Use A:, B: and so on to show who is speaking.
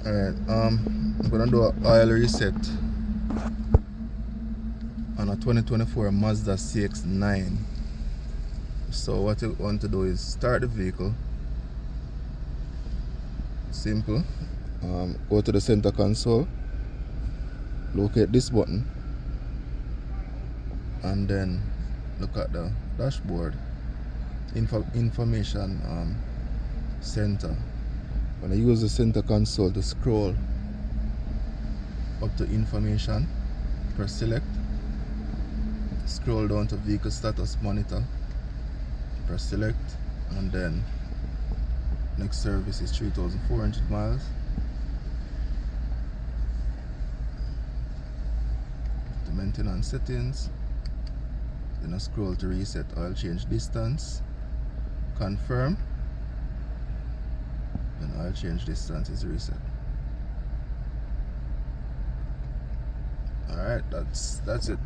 A: Alright, I'm gonna do an oil reset on a 2024 Mazda CX-90. So what you want to do is start the vehicle. Simple. Go to the center console, locate this button, and then look at the dashboard. Information center. When I use the center console to scroll up to information, press select, scroll down to vehicle status monitor, press select, and then next service is 3,400 miles. The maintenance settings, then I scroll to reset oil change distance, confirm, then oil change distance is reset. Alright, that's it.